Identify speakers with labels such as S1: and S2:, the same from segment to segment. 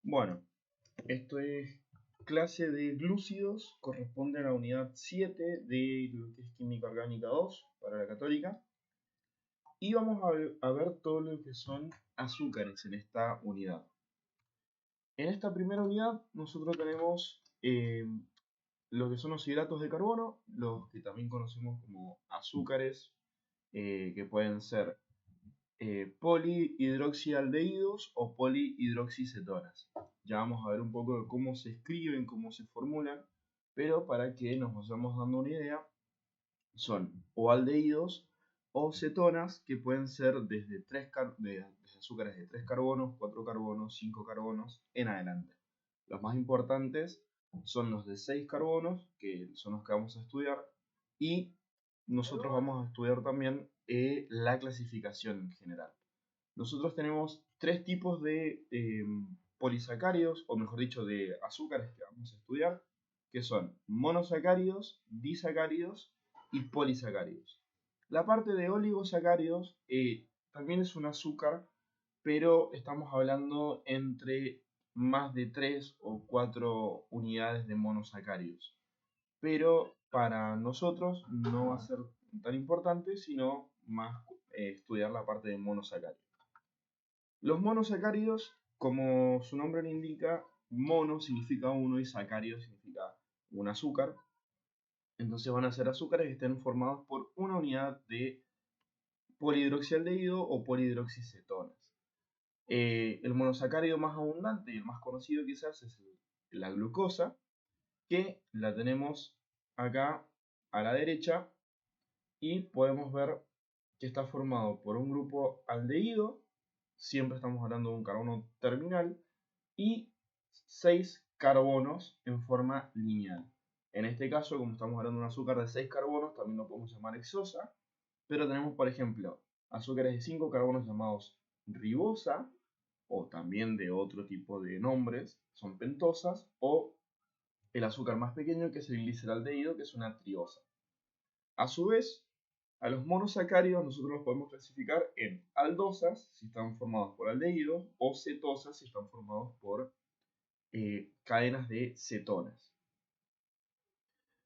S1: Bueno, esto es clase de glúcidos, corresponde a la unidad 7 de lo que es Química Orgánica 2 para la Católica. Y vamos a ver todo lo que son azúcares en esta unidad. En esta primera unidad nosotros tenemos lo que son los hidratos de carbono, los que también conocemos como azúcares, que pueden ser polihidroxialdehídos o polihidroxicetonas. Ya vamos a ver un poco de cómo se escriben, cómo se formulan, pero para que nos vayamos dando una idea, son o aldehídos o cetonas, que pueden ser desde desde azúcares de 3 carbonos, 4 carbonos, 5 carbonos en adelante. Los más importantes son los de 6 carbonos, que son los que vamos a estudiar, y nosotros vamos a estudiar también la clasificación en general. Nosotros tenemos tres tipos de polisacáridos, o mejor dicho, de azúcares que vamos a estudiar, que son monosacáridos, disacáridos y polisacáridos. La parte de oligosacáridos también es un azúcar, pero estamos hablando entre más de 3 o 4 unidades de monosacáridos. Pero para nosotros no va a ser tan importante, sino más estudiar la parte de monosacáridos. Los monosacáridos, como su nombre lo indica, mono significa uno y sacárido significa un azúcar. Entonces van a ser azúcares que estén formados por una unidad de polihidroxialdehído o polihidroxicetonas. El monosacárido más abundante y el más conocido quizás es la glucosa, que la tenemos acá a la derecha y podemos ver que está formado por un grupo aldehído, siempre estamos hablando de un carbono terminal, y 6 carbonos en forma lineal. En este caso, como estamos hablando de un azúcar de 6 carbonos, también lo podemos llamar hexosa, pero tenemos, por ejemplo, azúcares de 5 carbonos llamados ribosa, o también de otro tipo de nombres, son pentosas, o el azúcar más pequeño, que es el gliceraldehído, que es una triosa. A su vez, a los monosacáridos nosotros los podemos clasificar en aldosas, si están formados por aldehídos, o cetosas, si están formados por cadenas de cetonas.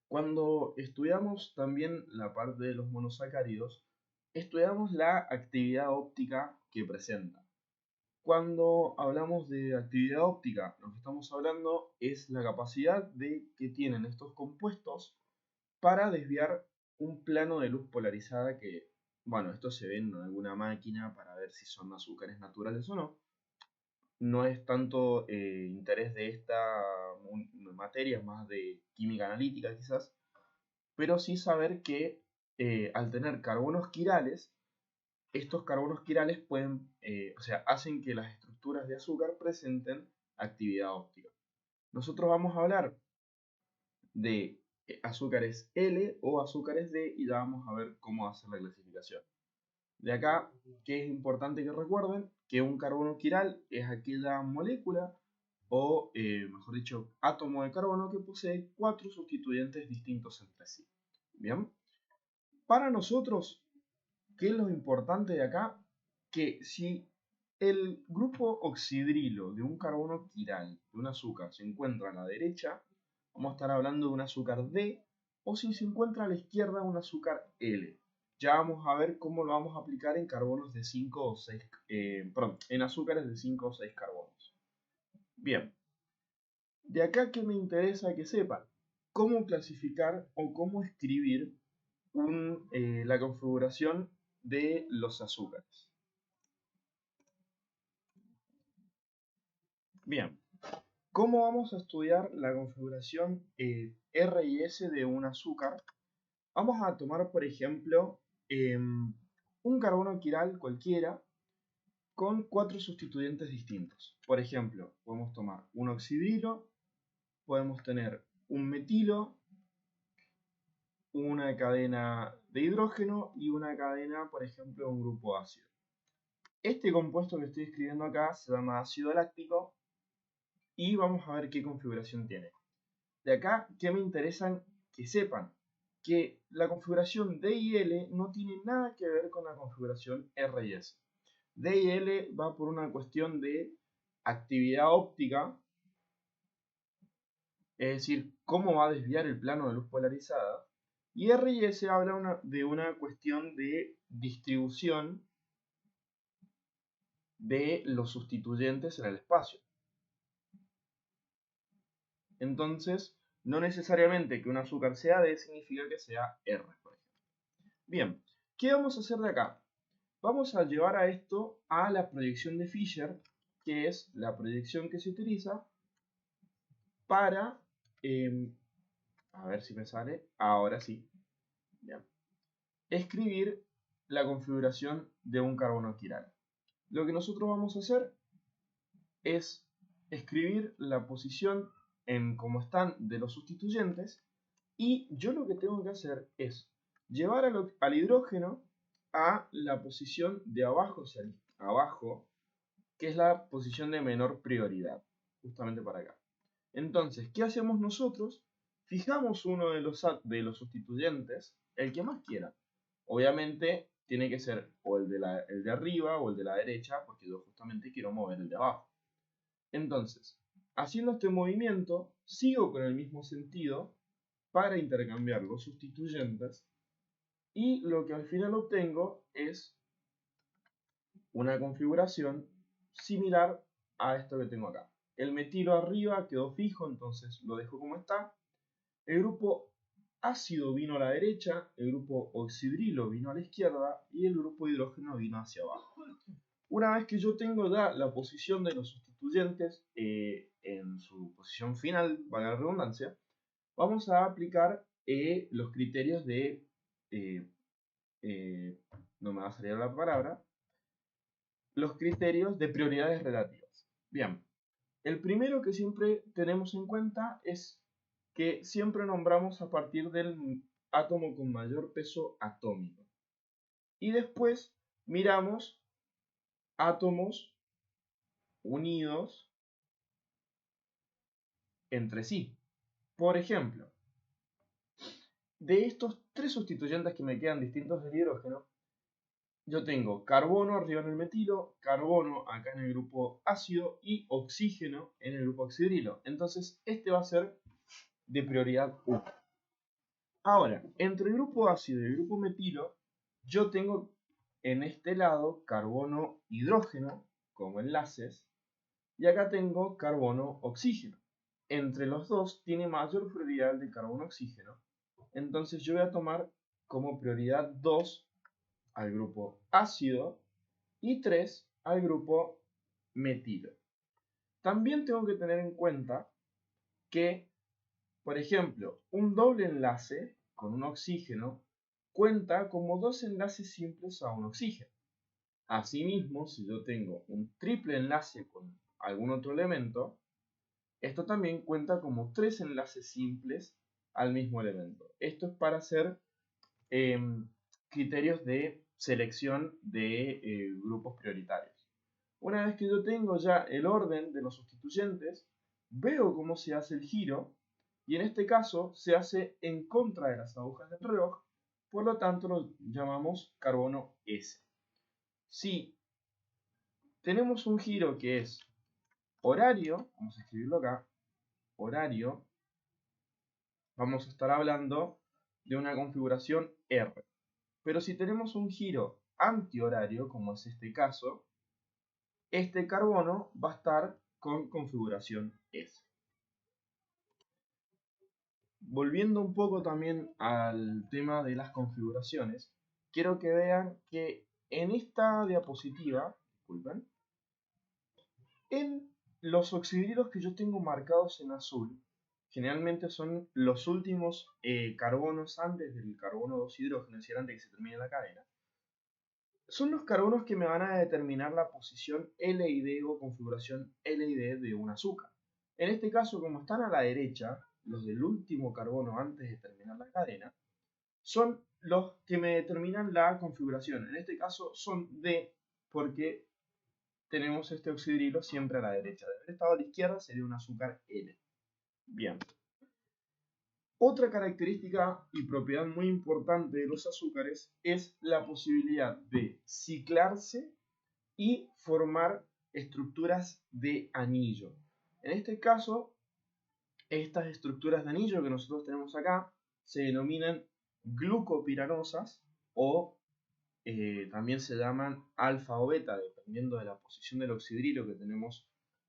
S1: Cuando estudiamos también la parte de los monosacáridos, estudiamos la actividad óptica que presentan. Cuando hablamos de actividad óptica, lo que estamos hablando es la capacidad que tienen estos compuestos para desviar un plano de luz polarizada que, bueno, esto se ve en alguna máquina para ver si son azúcares naturales o no. No es tanto interés de esta materia, es más de química analítica quizás, pero sí saber que al tener carbonos quirales, estos carbonos quirales pueden, hacen que las estructuras de azúcar presenten actividad óptica. Nosotros vamos a hablar de azúcares L o azúcares D y ya vamos a ver cómo hacer la clasificación. De acá, que es importante que recuerden que un carbono quiral es aquella molécula o, mejor dicho, átomo de carbono que posee 4 sustituyentes distintos entre sí. Bien, para nosotros, ¿qué es lo importante de acá? Que si el grupo oxidrilo de un carbono quiral de un azúcar se encuentra a la derecha, vamos a estar hablando de un azúcar D, o si se encuentra a la izquierda, un azúcar L. Ya vamos a ver cómo lo vamos a aplicar en carbonos de 5 o 6, en azúcares de 5 o 6 carbonos. Bien, de acá que me interesa que sepan cómo clasificar o cómo escribir la configuración de los azúcares. Bien, ¿cómo vamos a estudiar la configuración R y S de un azúcar? Vamos a tomar, por ejemplo, un carbono quiral cualquiera con 4 sustituyentes distintos. Por ejemplo, podemos tomar un oxidrilo, podemos tener un metilo, una cadena de hidrógeno y una cadena, por ejemplo, de un grupo ácido. Este compuesto que estoy escribiendo acá se llama ácido láctico y vamos a ver qué configuración tiene. De acá, ¿qué me interesan que sepan? Que la configuración D y L no tiene nada que ver con la configuración R y S. D y L va por una cuestión de actividad óptica, es decir, cómo va a desviar el plano de luz polarizada, y R y S habla de una cuestión de distribución de los sustituyentes en el espacio. Entonces, no necesariamente que un azúcar sea D significa que sea R, por ejemplo. Bien, ¿qué vamos a hacer de acá? Vamos a llevar a esto a la proyección de Fisher, que es la proyección que se utiliza para, a ver si me sale, ahora sí, bien, escribir la configuración de un carbono quiral. Lo que nosotros vamos a hacer es escribir la posición en cómo están de los sustituyentes, y yo lo que tengo que hacer es llevar al hidrógeno a la posición de abajo hacia abajo, que es la posición de menor prioridad, justamente para acá. Entonces, ¿qué hacemos nosotros? Fijamos uno de los sustituyentes, el que más quiera. Obviamente tiene que ser o el de arriba o el de la derecha, porque yo justamente quiero mover el de abajo. Entonces, haciendo este movimiento, sigo con el mismo sentido para intercambiar los sustituyentes, y lo que al final obtengo es una configuración similar a esto que tengo acá. El metilo arriba quedó fijo, entonces lo dejo como está. El grupo ácido vino a la derecha, el grupo oxidrilo vino a la izquierda y el grupo hidrógeno vino hacia abajo. Una vez que yo tengo ya la posición de los sustituyentes en su posición final, valga la redundancia, vamos a aplicar los criterios de, no me va a salir la palabra, los criterios de prioridades relativas. Bien, el primero que siempre tenemos en cuenta es que siempre nombramos a partir del átomo con mayor peso atómico. Y después miramos átomos unidos entre sí. Por ejemplo, de estos tres sustituyentes que me quedan distintos del hidrógeno, yo tengo carbono arriba en el metilo, carbono acá en el grupo ácido y oxígeno en el grupo oxidrilo. Entonces este va a ser de prioridad 1. Ahora, entre el grupo ácido y el grupo metilo, yo tengo en este lado carbono hidrógeno como enlaces, y acá tengo carbono oxígeno. Entre los dos tiene mayor prioridad el de carbono oxígeno, entonces yo voy a tomar como prioridad 2 al grupo ácido y 3 al grupo metilo. También tengo que tener en cuenta que, por ejemplo, un doble enlace con un oxígeno cuenta como dos enlaces simples a un oxígeno. Asimismo, si yo tengo un triple enlace con algún otro elemento, esto también cuenta como tres enlaces simples al mismo elemento. Esto es para hacer criterios de selección de grupos prioritarios. Una vez que yo tengo ya el orden de los sustituyentes, veo cómo se hace el giro, y en este caso se hace en contra de las agujas del reloj, por lo tanto lo llamamos carbono S. Si tenemos un giro que es horario, vamos a escribirlo acá, horario, vamos a estar hablando de una configuración R. Pero si tenemos un giro antihorario, como es este caso, este carbono va a estar con configuración S. Volviendo un poco también al tema de las configuraciones, quiero que vean que en esta diapositiva, disculpen, en los oxidrilos que yo tengo marcados en azul, generalmente son los últimos carbonos antes del carbono 2 hidrógeno, es decir, antes de que se termine la cadena. Son los carbonos que me van a determinar la posición L y D o configuración L y D de un azúcar. En este caso, como están a la derecha, los del último carbono antes de terminar la cadena, son los que me determinan la configuración. En este caso son D, porque tenemos este oxidrilo siempre a la derecha. Del estado a la izquierda sería un azúcar L. Bien. Otra característica y propiedad muy importante de los azúcares es la posibilidad de ciclarse y formar estructuras de anillo. En este caso, estas estructuras de anillo que nosotros tenemos acá se denominan glucopiranosas o también se llaman alfa o beta, dependiendo de la posición del oxidrilo que tenemos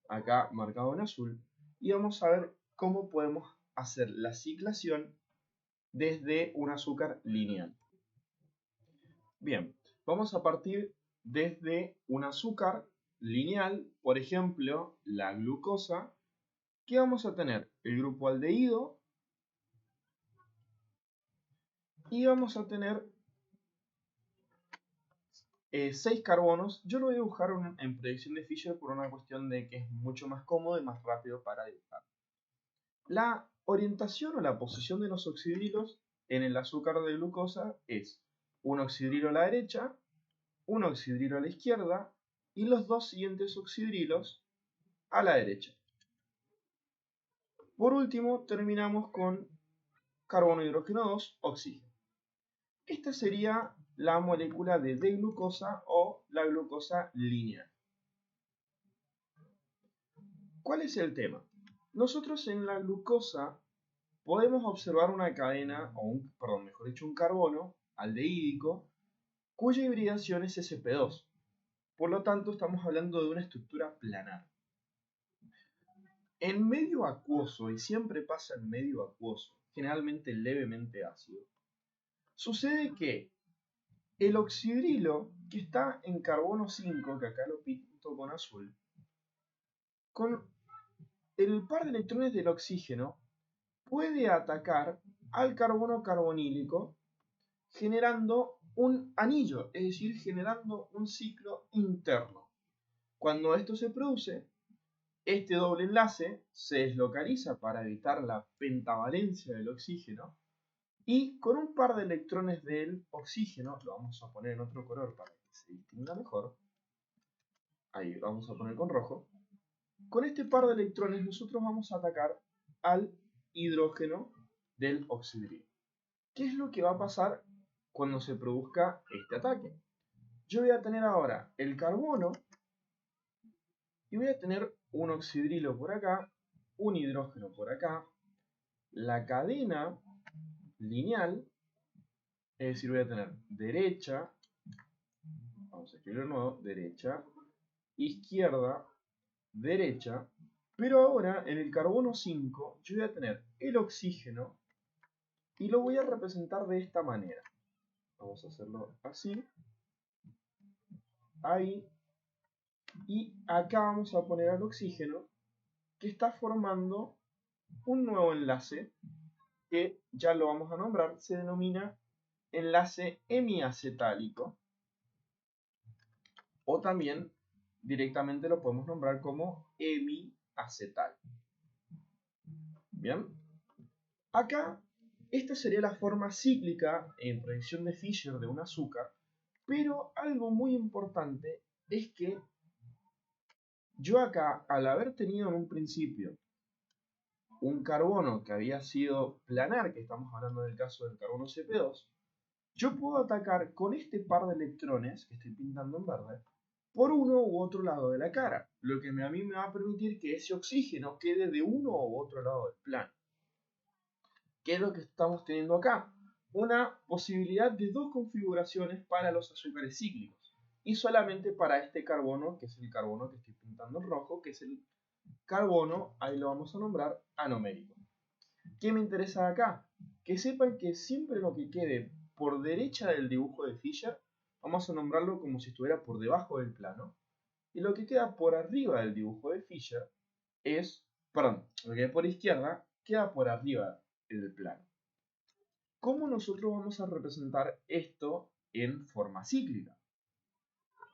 S1: acá marcado en azul. Y vamos a ver cómo podemos hacer la ciclación desde un azúcar lineal. Bien, vamos a partir desde un azúcar lineal, por ejemplo, la glucosa, que vamos a tener el grupo aldehído y vamos a tener 6 carbonos. Yo lo voy a dibujar en proyección de Fischer por una cuestión de que es mucho más cómodo y más rápido para dibujar. La orientación o la posición de los oxidrilos en el azúcar de glucosa es un oxidrilo a la derecha, un oxidrilo a la izquierda y los dos siguientes oxidrilos a la derecha. Por último, terminamos con carbono, hidrógeno 2, oxígeno. Esta sería la molécula de D-glucosa o la glucosa lineal. ¿Cuál es el tema? Nosotros en la glucosa podemos observar una cadena, mejor dicho, un carbono aldehídico, cuya hibridación es sp2. Por lo tanto, estamos hablando de una estructura planar. En medio acuoso, y siempre pasa en medio acuoso, generalmente levemente ácido, sucede que el oxidrilo que está en carbono 5, que acá lo pinto con azul, con el par de electrones del oxígeno, puede atacar al carbono carbonílico generando un anillo, es decir, generando un ciclo interno. Cuando esto se produce, este doble enlace se deslocaliza para evitar la pentavalencia del oxígeno y con un par de electrones del oxígeno, lo vamos a poner en otro color para que se distinga mejor, ahí lo vamos a poner con rojo, con este par de electrones nosotros vamos a atacar al hidrógeno del oxidrilo. ¿Qué es lo que va a pasar cuando se produzca este ataque? Yo voy a tener ahora el carbono y voy a tener un oxidrilo por acá, un hidrógeno por acá, la cadena lineal, es decir, voy a tener derecha, vamos a escribirlo de nuevo, derecha, izquierda, derecha, pero ahora en el carbono 5 yo voy a tener el oxígeno y lo voy a representar de esta manera. Vamos a hacerlo así, ahí, y acá vamos a poner al oxígeno que está formando un nuevo enlace que ya lo vamos a nombrar, se denomina enlace hemiacetálico, o también directamente lo podemos nombrar como hemiacetal. Bien, acá esta sería la forma cíclica en proyección de Fischer de un azúcar, pero algo muy importante es que yo acá, al haber tenido en un principio un carbono que había sido planar, que estamos hablando del caso del carbono Cp2, yo puedo atacar con este par de electrones que estoy pintando en verde por uno u otro lado de la cara, lo que a mí me va a permitir que ese oxígeno quede de uno u otro lado del plano. ¿Qué es lo que estamos teniendo acá? Una posibilidad de dos configuraciones para los azúcares cíclicos y solamente para este carbono, que es el carbono que estoy pintando en rojo, que es el carbono, ahí lo vamos a nombrar anomérico. ¿Qué me interesa acá? Que sepan que siempre lo que quede por derecha del dibujo de Fischer, vamos a nombrarlo como si estuviera por debajo del plano, y lo que queda por arriba del dibujo de Fischer es, perdón, lo que queda por izquierda queda por arriba del plano. ¿Cómo nosotros vamos a representar esto en forma cíclica?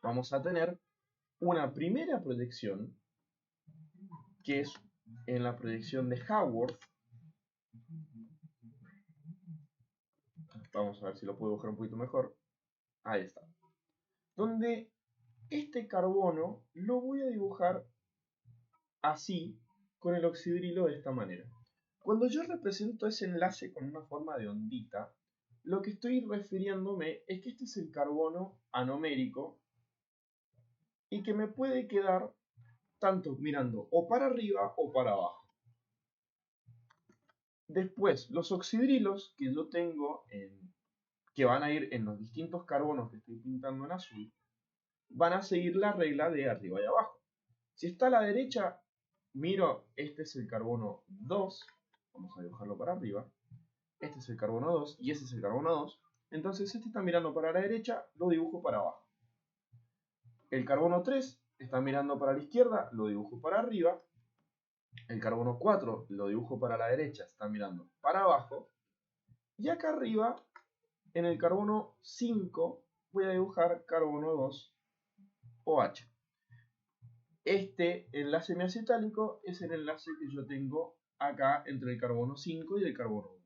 S1: Vamos a tener una primera proyección, que es en la proyección de Haworth. Vamos a ver si lo puedo dibujar un poquito mejor. Ahí está. Donde este carbono lo voy a dibujar así, con el oxidrilo de esta manera. Cuando yo represento ese enlace con una forma de ondita, lo que estoy refiriéndome es que este es el carbono anomérico y que me puede quedar tanto mirando o para arriba o para abajo. Después, los oxidrilos que yo tengo, que van a ir en los distintos carbonos que estoy pintando en azul, van a seguir la regla de arriba y abajo. Si está a la derecha, miro, este es el carbono 2, vamos a dibujarlo para arriba, este es el carbono 2 y este es el carbono 2, entonces este está mirando para la derecha, lo dibujo para abajo. El carbono 3 está mirando para la izquierda, lo dibujo para arriba. El carbono 4 lo dibujo para la derecha, está mirando para abajo. Y acá arriba, en el carbono 5, voy a dibujar carbono 2 OH. Este enlace meacetálico es el enlace que yo tengo acá entre el carbono 5 y el carbono 1.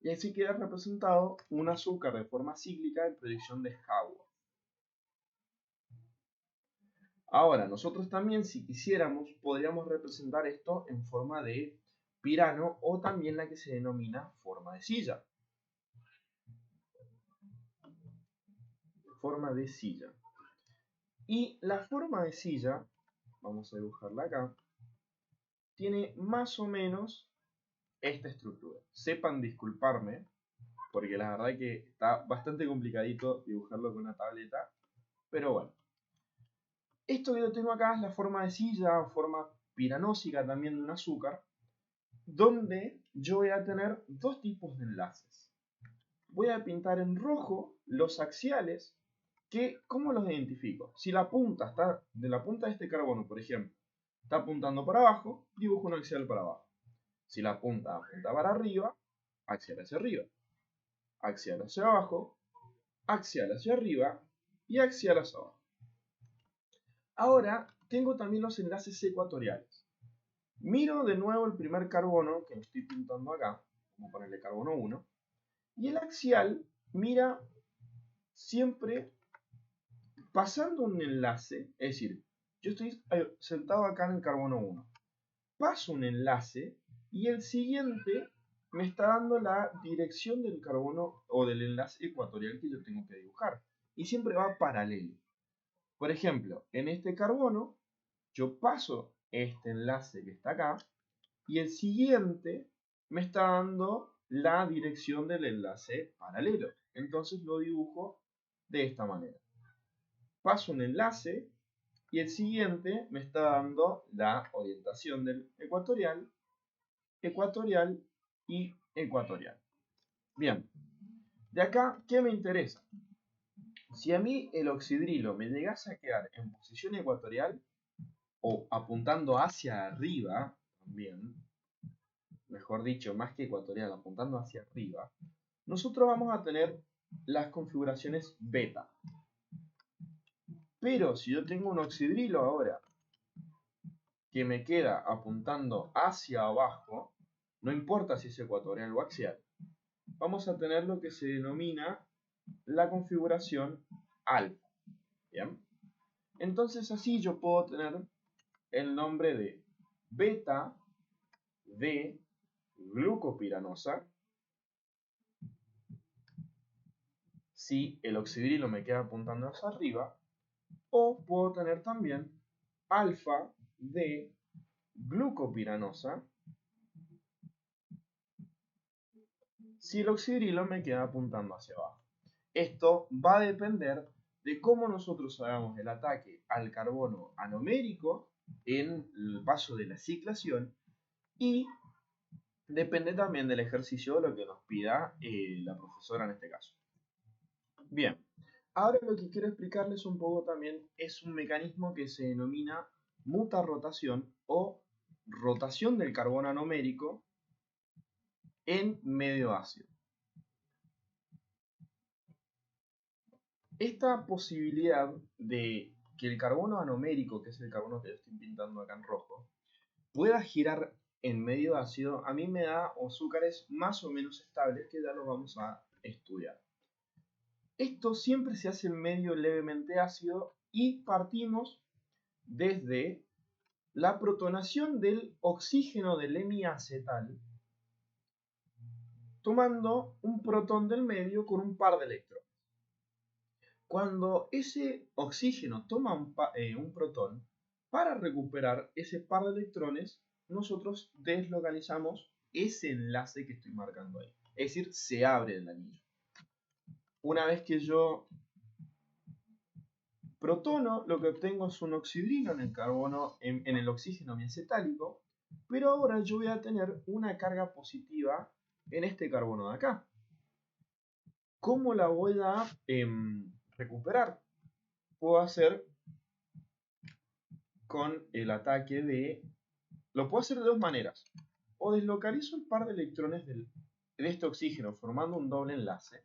S1: Y así queda representado un azúcar de forma cíclica en proyección de Haworth. Ahora, nosotros también, si quisiéramos, podríamos representar esto en forma de pirano o también la que se denomina forma de silla. Forma de silla. Y la forma de silla, vamos a dibujarla acá, tiene más o menos esta estructura. Sepan disculparme, porque la verdad que está bastante complicadito dibujarlo con una tableta, pero bueno. Esto que yo tengo acá es la forma de silla o forma piranósica también de un azúcar, donde yo voy a tener dos tipos de enlaces. Voy a pintar en rojo los axiales, que ¿cómo los identifico? Si la punta está de la punta de este carbono, por ejemplo, está apuntando para abajo, dibujo un axial para abajo. Si la punta apunta para arriba, axial hacia arriba. Axial hacia abajo, axial hacia arriba y axial hacia abajo. Ahora tengo también los enlaces ecuatoriales. Miro de nuevo el primer carbono que lo estoy pintando acá, vamos a ponerle carbono 1, y el axial mira siempre pasando un enlace, es decir, yo estoy sentado acá en el carbono 1, paso un enlace y el siguiente me está dando la dirección del carbono o del enlace ecuatorial que yo tengo que dibujar, y siempre va paralelo. Por ejemplo, en este carbono yo paso este enlace que está acá y el siguiente me está dando la dirección del enlace paralelo. Entonces lo dibujo de esta manera. Paso un enlace y el siguiente me está dando la orientación del ecuatorial, ecuatorial y ecuatorial. Bien, de acá, ¿qué me interesa? Si a mí el oxidrilo me llegase a quedar en posición ecuatorial o apuntando hacia arriba, también, mejor dicho, más que ecuatorial, apuntando hacia arriba, nosotros vamos a tener las configuraciones beta. Pero si yo tengo un oxidrilo ahora que me queda apuntando hacia abajo, no importa si es ecuatorial o axial, vamos a tener lo que se denomina la configuración alfa. ¿Bien? Entonces así yo puedo tener el nombre de beta de glucopiranosa si el oxidrilo me queda apuntando hacia arriba, o puedo tener también alfa de glucopiranosa si el oxidrilo me queda apuntando hacia abajo. Esto va a depender de cómo nosotros hagamos el ataque al carbono anomérico en el paso de la ciclación, y depende también del ejercicio de lo que nos pida la profesora en este caso. Bien, ahora lo que quiero explicarles un poco también es un mecanismo que se denomina mutarrotación o rotación del carbono anomérico en medio ácido. Esta posibilidad de que el carbono anomérico, que es el carbono que yo estoy pintando acá en rojo, pueda girar en medio ácido, a mí me da azúcares más o menos estables que ya los vamos a estudiar. Esto siempre se hace en medio levemente ácido y partimos desde la protonación del oxígeno del hemiacetal, tomando un protón del medio con un par de electrones. Cuando ese oxígeno toma un protón, Para recuperar ese par de electrones, nosotros deslocalizamos ese enlace que estoy marcando ahí. Es decir, se abre el anillo. Una vez que yo protono, lo que obtengo es un oxidrilo en el carbono, en el oxígeno biacetálico, pero ahora yo voy a tener una carga positiva en este carbono de acá. ¿Cómo la voy a recuperar? Puedo hacer con el ataque de... Lo puedo hacer de dos maneras. O deslocalizo el par de electrones de este oxígeno formando un doble enlace.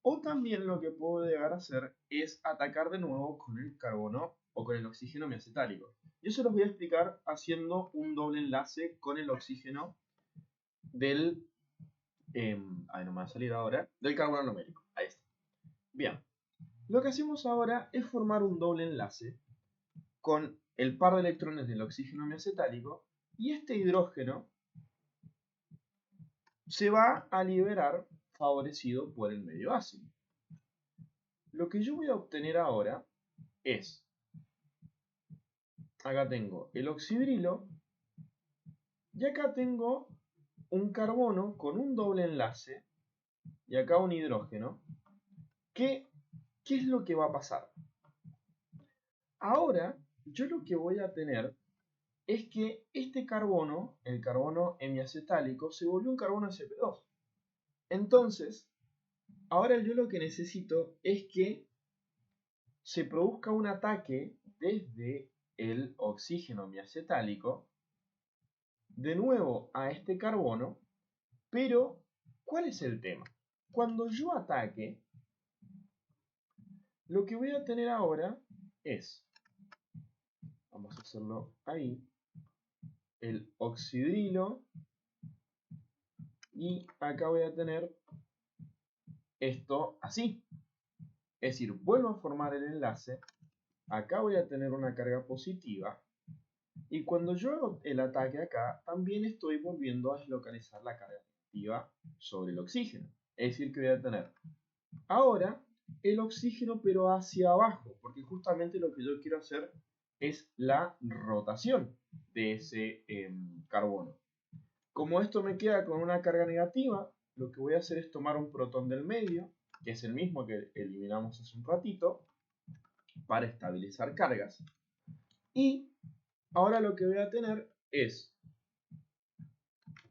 S1: O también lo que puedo llegar a hacer es atacar de nuevo con el carbono o con el oxígeno biacetálico. Yo se los voy a explicar haciendo un doble enlace con el oxígeno del... no me va a salir ahora. Del carbono numérico. Ahí está. Bien. Lo que hacemos ahora es formar un doble enlace con el par de electrones del oxígeno biacetálico y este hidrógeno se va a liberar favorecido por el medio ácido. Lo que yo voy a obtener ahora es, acá tengo el oxidrilo y acá tengo un carbono con un doble enlace y acá un hidrógeno. ¿Qué es lo que va a pasar? Ahora yo lo que voy a tener es que este carbono, el carbono hemiacetálico, se volvió un carbono sp2. Entonces, ahora yo lo que necesito es que se produzca un ataque desde el oxígeno hemiacetálico de nuevo a este carbono, pero ¿cuál es el tema? Cuando yo ataque, lo que voy a tener ahora es, vamos a hacerlo ahí, el oxidrilo y acá voy a tener esto así. Es decir, vuelvo a formar el enlace, acá voy a tener una carga positiva y cuando yo hago el ataque acá, también estoy volviendo a deslocalizar la carga negativa sobre el oxígeno. Es decir, que voy a tener ahora el oxígeno pero hacia abajo, porque justamente lo que yo quiero hacer es la rotación de ese carbono. Como esto me queda con una carga negativa, lo que voy a hacer es tomar un protón del medio, que es el mismo que eliminamos hace un ratito, para estabilizar cargas. Y ahora lo que voy a tener es,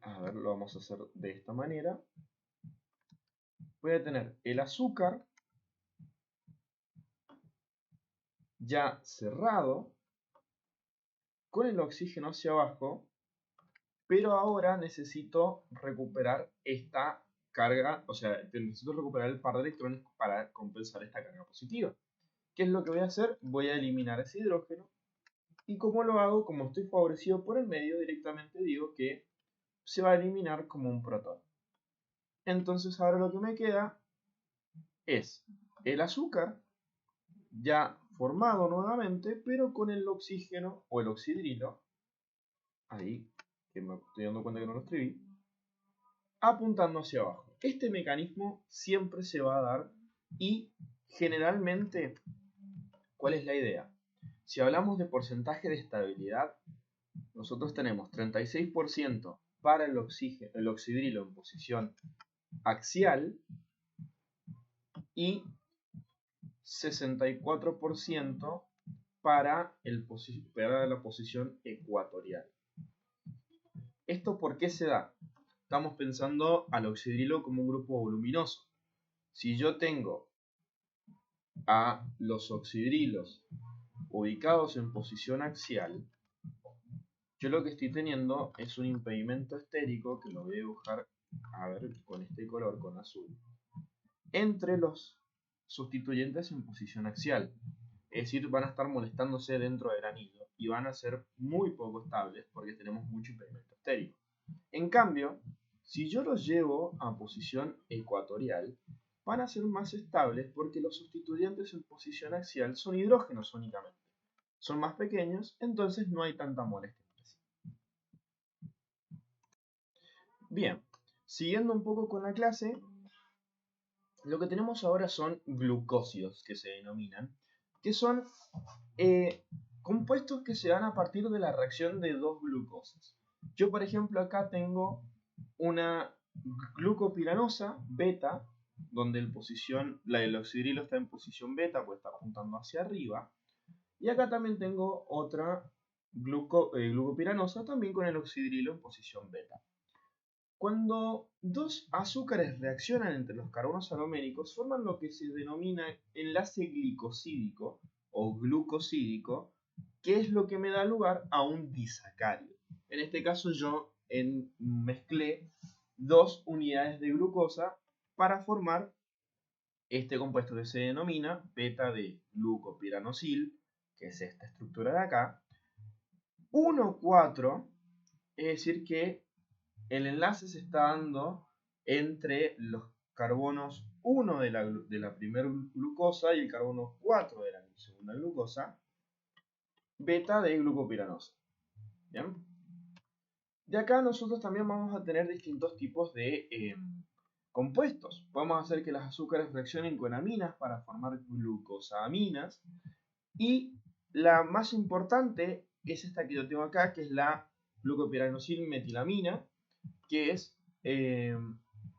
S1: a ver, lo vamos a hacer de esta manera. Voy a tener el azúcar ya cerrado, con el oxígeno hacia abajo, pero ahora necesito recuperar esta carga, o sea, necesito recuperar el par de electrones para compensar esta carga positiva. ¿Qué es lo que voy a hacer? Voy a eliminar ese hidrógeno. ¿Y cómo lo hago? Como estoy favorecido por el medio, directamente digo que se va a eliminar como un protón. Entonces ahora lo que me queda es el azúcar ya formado nuevamente, pero con el oxígeno o el oxidrilo, ahí, que me estoy dando cuenta que no lo escribí, apuntando hacia abajo. Este mecanismo siempre se va a dar y generalmente, ¿cuál es la idea? Si hablamos de porcentaje de estabilidad, nosotros tenemos 36% para el oxidrilo en posición axial y 64% para la posición ecuatorial. ¿Esto por qué se da? Estamos pensando al oxidrilo como un grupo voluminoso. Si yo tengo a los oxidrilos ubicados en posición axial, yo lo que estoy teniendo es un impedimento estérico, que lo voy a dibujar, a ver, con este color, con azul, entre los sustituyentes en posición axial. Es decir, van a estar molestándose dentro del anillo y van a ser muy poco estables porque tenemos mucho impedimento estérico. En cambio, si yo los llevo a posición ecuatorial, van a ser más estables porque los sustituyentes en posición axial son hidrógenos únicamente. Son más pequeños, entonces no hay tanta molestia. Bien, siguiendo un poco con la clase, lo que tenemos ahora son glucósidos, que se denominan, que son compuestos que se dan a partir de la reacción de dos glucosas. Yo, por ejemplo, acá tengo una glucopiranosa beta, donde el oxidrilo está en posición beta, pues está apuntando hacia arriba. Y acá también tengo otra glucopiranosa, también con el oxidrilo en posición beta. Cuando dos azúcares reaccionan entre los carbonos aroménicos, forman lo que se denomina enlace glicosídico o glucosídico, que es lo que me da lugar a un disacárido. En este caso yo mezclé dos unidades de glucosa para formar este compuesto que se denomina beta de glucopiranosil, que es esta estructura de acá, 1,4, es decir que el enlace se está dando entre los carbonos 1 de la primera glucosa y el carbono 4 de la segunda glucosa, beta de glucopiranosa. ¿Bien? De acá nosotros también vamos a tener distintos tipos de compuestos. Podemos hacer que los azúcares reaccionen con aminas para formar glucosaminas. Y la más importante es esta que yo tengo acá, que es la glucopiranosil-metilamina, que es,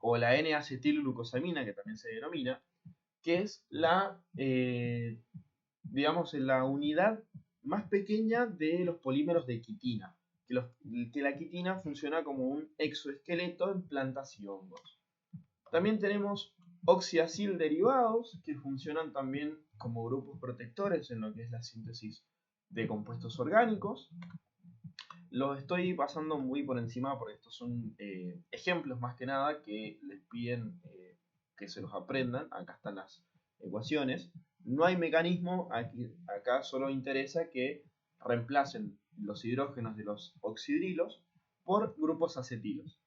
S1: o la N-acetilglucosamina, que también se denomina, que es digamos, la unidad más pequeña de los polímeros de quitina. Que la quitina funciona como un exoesqueleto en plantas y hongos. También tenemos oxiacil derivados, que funcionan también como grupos protectores en lo que es la síntesis de compuestos orgánicos. Los estoy pasando muy por encima porque estos son ejemplos más que nada que les piden que se los aprendan. Acá están las ecuaciones. No hay mecanismo, acá solo interesa que reemplacen los hidrógenos de los oxidrilos por grupos acetilos.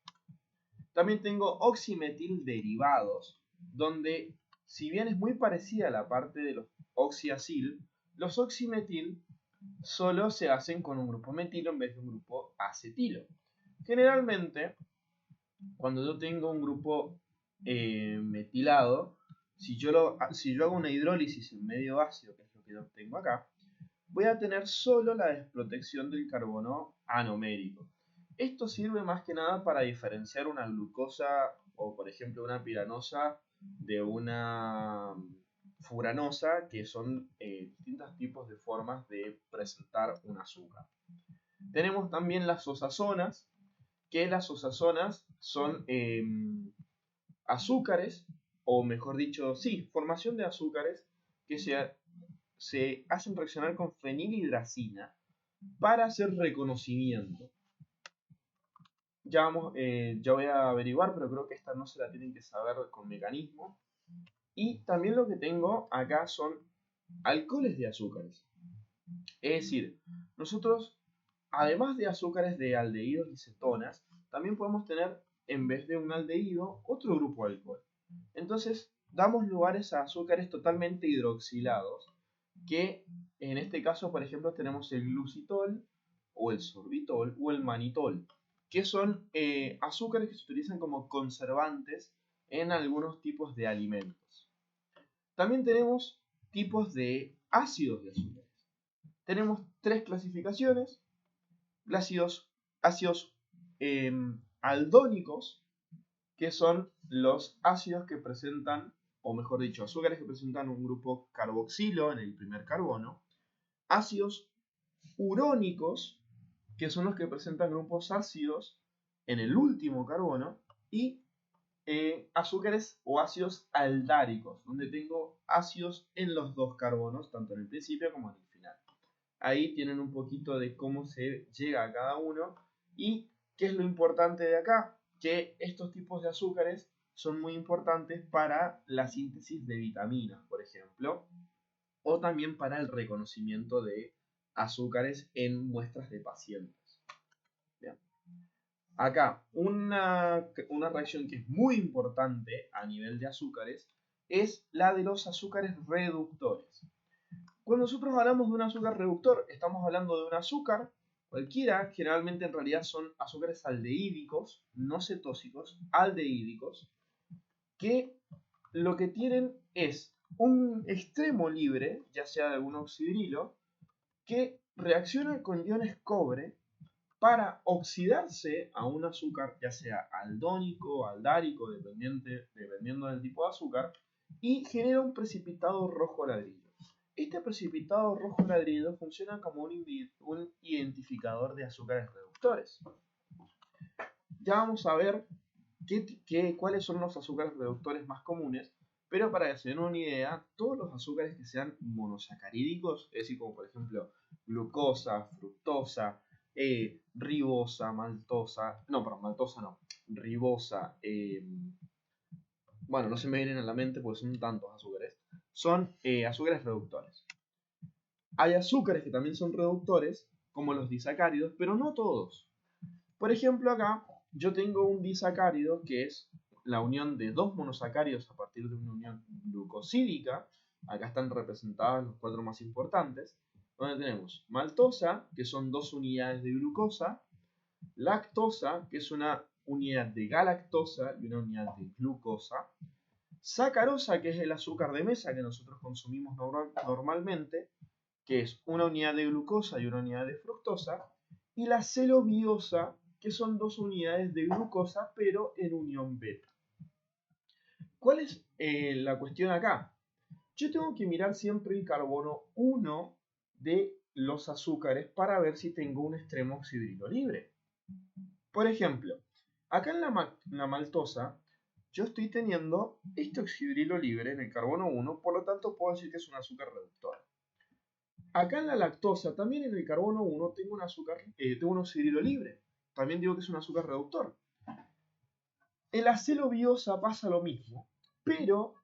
S1: También tengo oximetil derivados, donde si bien es muy parecida a la parte de los oxiacil, los oximetil solo se hacen con un grupo metilo en vez de un grupo acetilo. Generalmente, cuando yo tengo un grupo metilado, si yo hago una hidrólisis en medio ácido, que es lo que yo tengo acá, voy a tener solo la desprotección del carbono anomérico. Esto sirve más que nada para diferenciar una glucosa o, por ejemplo, una piranosa de una furanosa, que son distintos tipos de formas de presentar un azúcar. Tenemos también las osazonas, que las osazonas son azúcares, o mejor dicho, sí, formación de azúcares que se hacen reaccionar con fenilhidracina para hacer reconocimiento. Ya voy a averiguar, pero creo que esta no se la tienen que saber con mecanismo. Y también lo que tengo acá son alcoholes de azúcares. Es decir, nosotros, además de azúcares de aldehídos y cetonas, también podemos tener, en vez de un aldehído, otro grupo de alcohol. Entonces, damos lugares a azúcares totalmente hidroxilados, que en este caso, por ejemplo, tenemos el glucitol, o el sorbitol, o el manitol, que son azúcares que se utilizan como conservantes en algunos tipos de alimentos. También tenemos tipos de ácidos de azúcares. Tenemos tres clasificaciones: ácidos aldónicos, que son los ácidos que presentan, o mejor dicho, azúcares que presentan un grupo carboxilo en el primer carbono; ácidos urónicos, que son los que presentan grupos ácidos en el último carbono; y azúcares o ácidos aldáricos, donde tengo ácidos en los dos carbonos, tanto en el principio como en el final. Ahí tienen un poquito de cómo se llega a cada uno. Y qué es lo importante de acá, que estos tipos de azúcares son muy importantes para la síntesis de vitaminas, por ejemplo, o también para el reconocimiento de azúcares en muestras de pacientes. Bien. Acá, una reacción que es muy importante a nivel de azúcares es la de los azúcares reductores. Cuando nosotros hablamos de un azúcar reductor, estamos hablando de un azúcar cualquiera. Generalmente en realidad son azúcares aldehídicos, no cetósicos, aldehídicos, que lo que tienen es un extremo libre, ya sea de algún oxidrilo, que reacciona con iones cobre para oxidarse a un azúcar, ya sea aldónico o aldárico, dependiendo del tipo de azúcar, y genera un precipitado rojo ladrillo. Este precipitado rojo ladrillo funciona como un identificador de azúcares reductores. Ya vamos a ver cuáles son los azúcares reductores más comunes, pero para que se den una idea, todos los azúcares que sean monosacarídicos, es decir, como por ejemplo glucosa, fructosa, ribosa, maltosa, no, perdón, maltosa no, ribosa, bueno, no se me vienen a la mente porque son tantos azúcares, son azúcares reductores. Hay azúcares que también son reductores, como los disacáridos, pero no todos. Por ejemplo, acá yo tengo un disacárido que es la unión de dos monosacáridos a partir de una unión glucosídica. Acá están representadas los 4 más importantes, donde tenemos maltosa, que son 2 unidades de glucosa, lactosa, que es una unidad de galactosa y una unidad de glucosa, sacarosa, que es el azúcar de mesa que nosotros consumimos normalmente, que es una unidad de glucosa y una unidad de fructosa, y la celobiosa, que son 2 unidades de glucosa, pero en unión beta. ¿Cuál es la cuestión acá? Yo tengo que mirar siempre el carbono 1 de los azúcares para ver si tengo un extremo oxidrilo libre. Por ejemplo, acá en la maltosa, yo estoy teniendo este oxidrilo libre en el carbono 1, por lo tanto puedo decir que es un azúcar reductor. Acá en la lactosa, también en el carbono 1, tengo un oxidrilo libre. También digo que es un azúcar reductor. En la celobiosa pasa lo mismo, pero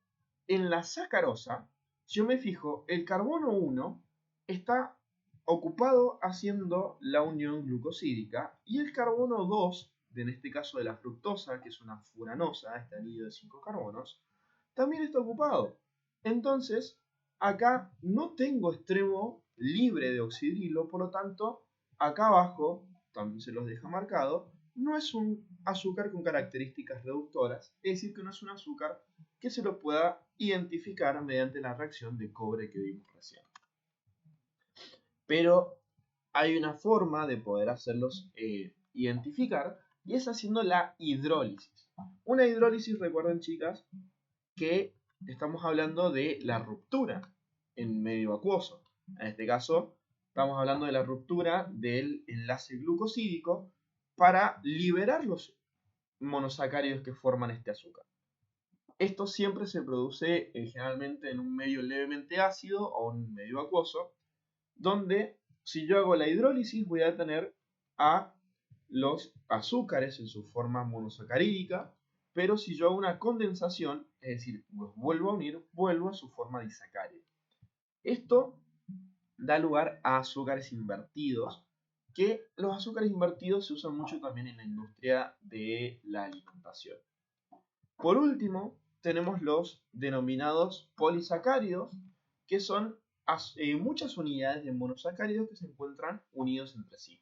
S1: en la sacarosa, si yo me fijo, el carbono 1 está ocupado haciendo la unión glucosídica y el carbono 2, en este caso de la fructosa, que es una furanosa, este anillo de 5 carbonos, también está ocupado. Entonces, acá no tengo extremo libre de oxidrilo, por lo tanto, acá abajo, también se los deja marcado, no es un azúcar con características reductoras, es decir, que no es un azúcar que se lo pueda identificar mediante la reacción de cobre que vimos recién. Pero hay una forma de poder hacerlos identificar y es haciendo la hidrólisis. Una hidrólisis, recuerden chicas, que estamos hablando de la ruptura en medio acuoso. En este caso, estamos hablando de la ruptura del enlace glucosídico para liberar los monosacáridos que forman este azúcar. Esto siempre se produce generalmente en un medio levemente ácido o un medio acuoso, donde si yo hago la hidrólisis voy a tener a los azúcares en su forma monosacarídica, pero si yo hago una condensación, es decir, los vuelvo a unir, vuelvo a su forma disacárida. Esto da lugar a azúcares invertidos, que los azúcares invertidos se usan mucho también en la industria de la alimentación. Por último, tenemos los denominados polisacáridos, que son muchas unidades de monosacáridos que se encuentran unidos entre sí.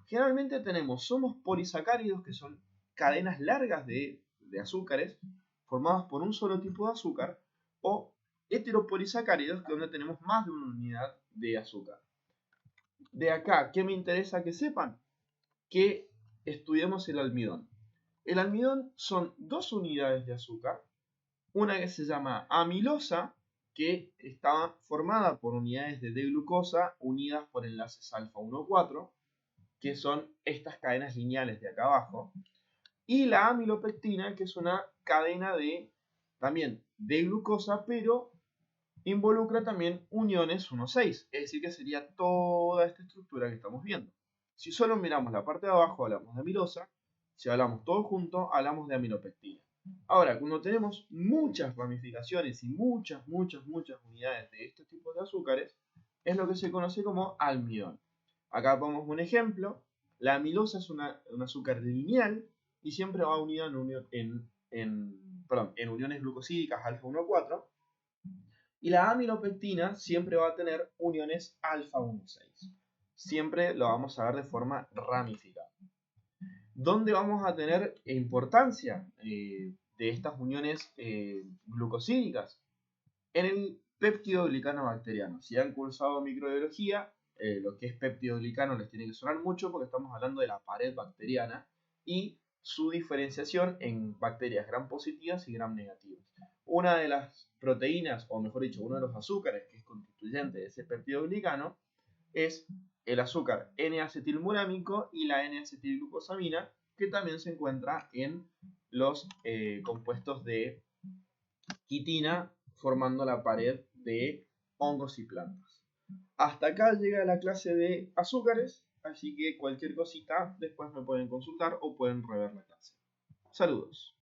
S1: Generalmente somos polisacáridos, que son cadenas largas de azúcares formadas por un solo tipo de azúcar, o heteropolisacáridos, donde tenemos más de una unidad de azúcar. De acá, ¿qué me interesa que sepan? Que estudiemos el almidón. El almidón son 2 unidades de azúcar, una que se llama amilosa, que está formada por unidades de D-glucosa unidas por enlaces alfa 1,4, que son estas cadenas lineales de acá abajo, y la amilopectina, que es una cadena de también de glucosa, pero involucra también uniones 1,6, es decir, que sería toda esta estructura que estamos viendo. Si solo miramos la parte de abajo, hablamos de amilosa. Si hablamos todo junto, hablamos de amilopectina. Ahora, cuando tenemos muchas ramificaciones y muchas unidades de estos tipos de azúcares, es lo que se conoce como almidón. Acá ponemos un ejemplo. La amilosa es un azúcar lineal y siempre va unida en uniones glucosídicas alfa 1,4. Y la amilopectina siempre va a tener uniones alfa 1,6. Siempre lo vamos a ver de forma ramificada. ¿Dónde vamos a tener importancia de estas uniones glucosídicas? En el péptido glicano bacteriano. Si han cursado microbiología, lo que es peptidoglicano les tiene que sonar mucho porque estamos hablando de la pared bacteriana y su diferenciación en bacterias gram positivas y gram negativas. Una de las proteínas, o mejor dicho, uno de los azúcares que es constituyente de ese peptidoglicano es el azúcar N-acetilmurámico y la N-acetilglucosamina, que también se encuentra en los compuestos de quitina formando la pared de hongos y plantas. Hasta acá llega la clase de azúcares, así que cualquier cosita después me pueden consultar o pueden rever la clase. Saludos.